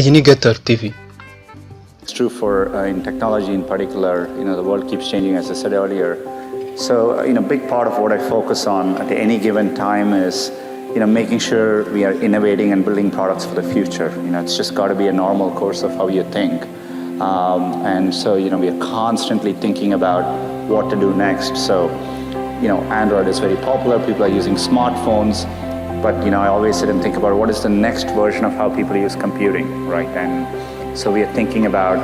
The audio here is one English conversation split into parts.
Inigator TV. It's true for in technology in particular. The world keeps changing, as I said earlier. So, big part of what I focus on at any given time is, making sure we are innovating and building products for the future. It's just got to be a normal course of how you think. And so, we are constantly thinking about what to do next. So, Android is very popular. People are using smartphones. But, I always sit and think about what is the next version of how people use computing, right? And so we are thinking about,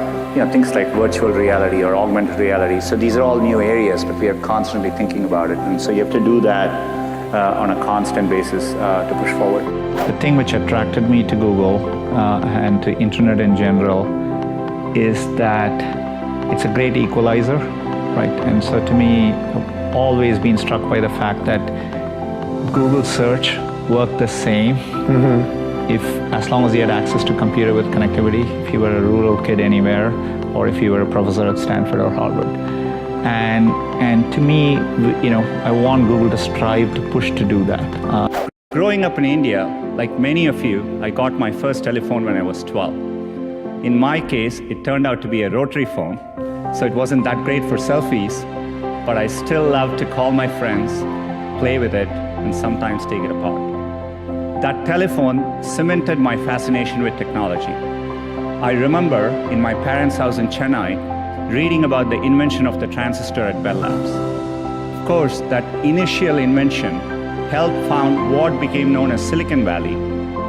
things like virtual reality or augmented reality. So these are all new areas, but we are constantly thinking about it. And so you have to do that on a constant basis to push forward. The thing which attracted me to Google and to internet in general is that it's a great equalizer, right? And so to me, I've always been struck by the fact that Google search worked the same if, as long as you had access to computer with connectivity, if you were a rural kid anywhere, or if you were a professor at Stanford or Harvard. And to me, I want Google to strive to push to do that. Growing up in India, like many of you, I got my first telephone when I was 12. In my case, it turned out to be a rotary phone, so it wasn't that great for selfies, but I still loved to call my friends, play with it, and sometimes take it apart. That telephone cemented my fascination with technology. I remember in my parents' house in Chennai, reading about the invention of the transistor at Bell Labs. Of course, that initial invention helped found what became known as Silicon Valley,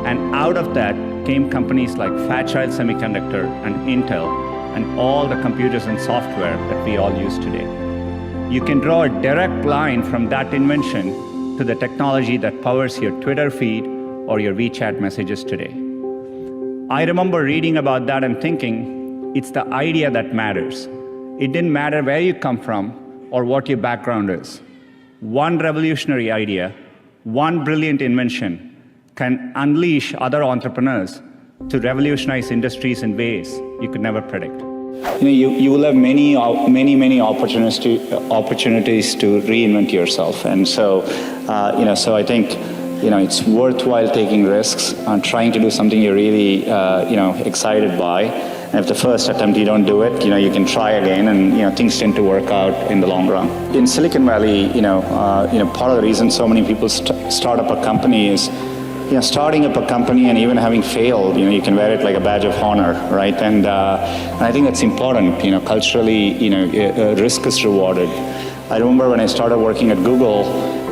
and out of that came companies like Fairchild Semiconductor and Intel, and all the computers and software that we all use today. You can draw a direct line from that invention to the technology that powers your Twitter feed or your WeChat messages today. I remember reading about that and thinking, it's the idea that matters. It didn't matter where you come from or what your background is. One revolutionary idea, one brilliant invention can unleash other entrepreneurs to revolutionize industries in ways you could never predict. You will have many opportunities to reinvent yourself, and so so I think it's worthwhile taking risks and trying to do something you're really excited by. And if the first attempt you don't do it, you can try again, and things tend to work out in the long run. In Silicon Valley, part of the reason so many people start up a company is, starting up a company and even having failed, you can wear it like a badge of honor, right? And I think that's important. Culturally, risk is rewarded. I remember when I started working at Google,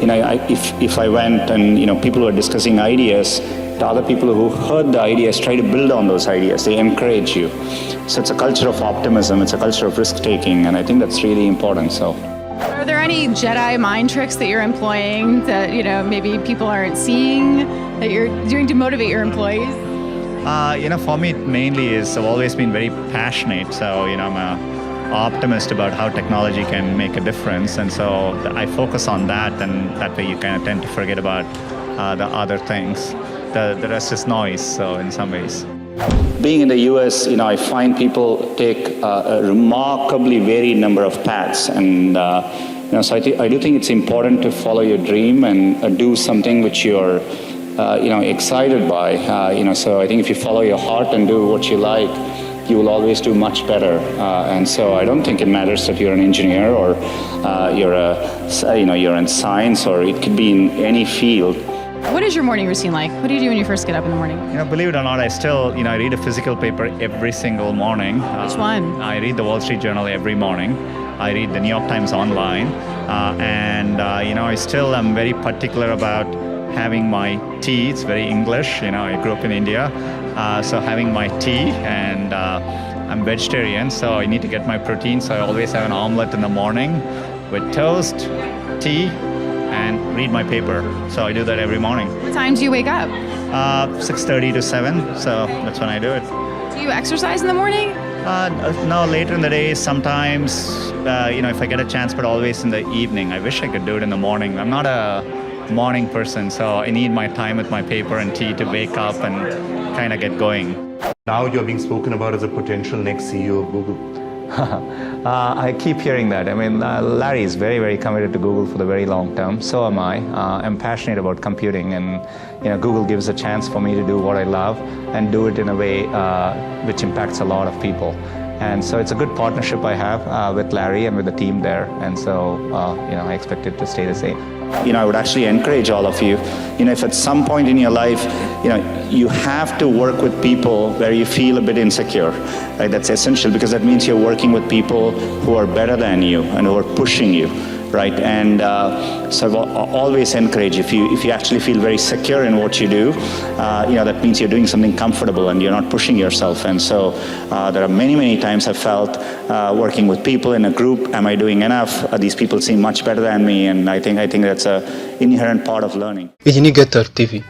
if I went and people were discussing ideas, the other people who heard the ideas try to build on those ideas. They encourage you. So it's a culture of optimism. It's a culture of risk taking, and I think that's really important. So. Are there any Jedi mind tricks that you're employing that maybe people aren't seeing that you're doing to motivate your employees? For me, it mainly is I've always been very passionate. So I'm an optimist about how technology can make a difference, and so I focus on that, and that way you kind of tend to forget about the other things. The rest is noise. So in some ways. Being in the US, I find people take a remarkably varied number of paths, and so I do think it's important to follow your dream and do something which you're excited by. So I think if you follow your heart and do what you like, you will always do much better. And so I don't think it matters that you're an engineer or you're in science, or it could be in any field. What is your morning routine like? What do you do when you first get up in the morning? Believe it or not, I still, I read a physical paper every single morning. Which one? I read the Wall Street Journal every morning. I read the New York Times online. I still am very particular about having my tea. It's very English. I grew up in India. So having my tea, and I'm vegetarian, so I need to get my protein. So I always have an omelet in the morning with toast, tea, and read my paper. So I do that every morning. What time do you wake up? 6:30 to 7, so that's when I do it. Do you exercise in the morning? No, later in the day sometimes, if I get a chance, but always in the evening. I wish I could do it in the morning. I'm not a morning person, so I need my time with my paper and tea to wake up and kind of get going. Now you're being spoken about as a potential next CEO of Google. I keep hearing that. I mean, Larry is very, very committed to Google for the very long term. So am I. I'm passionate about computing, and Google gives a chance for me to do what I love and do it in a way which impacts a lot of people. And so it's a good partnership I have with Larry and with the team there. And so, I expect it to stay the same. I would actually encourage all of you, if at some point in your life, you have to work with people where you feel a bit insecure, right? That's essential, because that means you're working with people who are better than you and who are pushing you, right? And so I always encourage, if you actually feel very secure in what you do, that means you're doing something comfortable and you're not pushing yourself. And so there are many, many times I've felt working with people in a group, am I doing enough? These people seem much better than me, and I think that's an inherent part of learning. Видение Getter TV.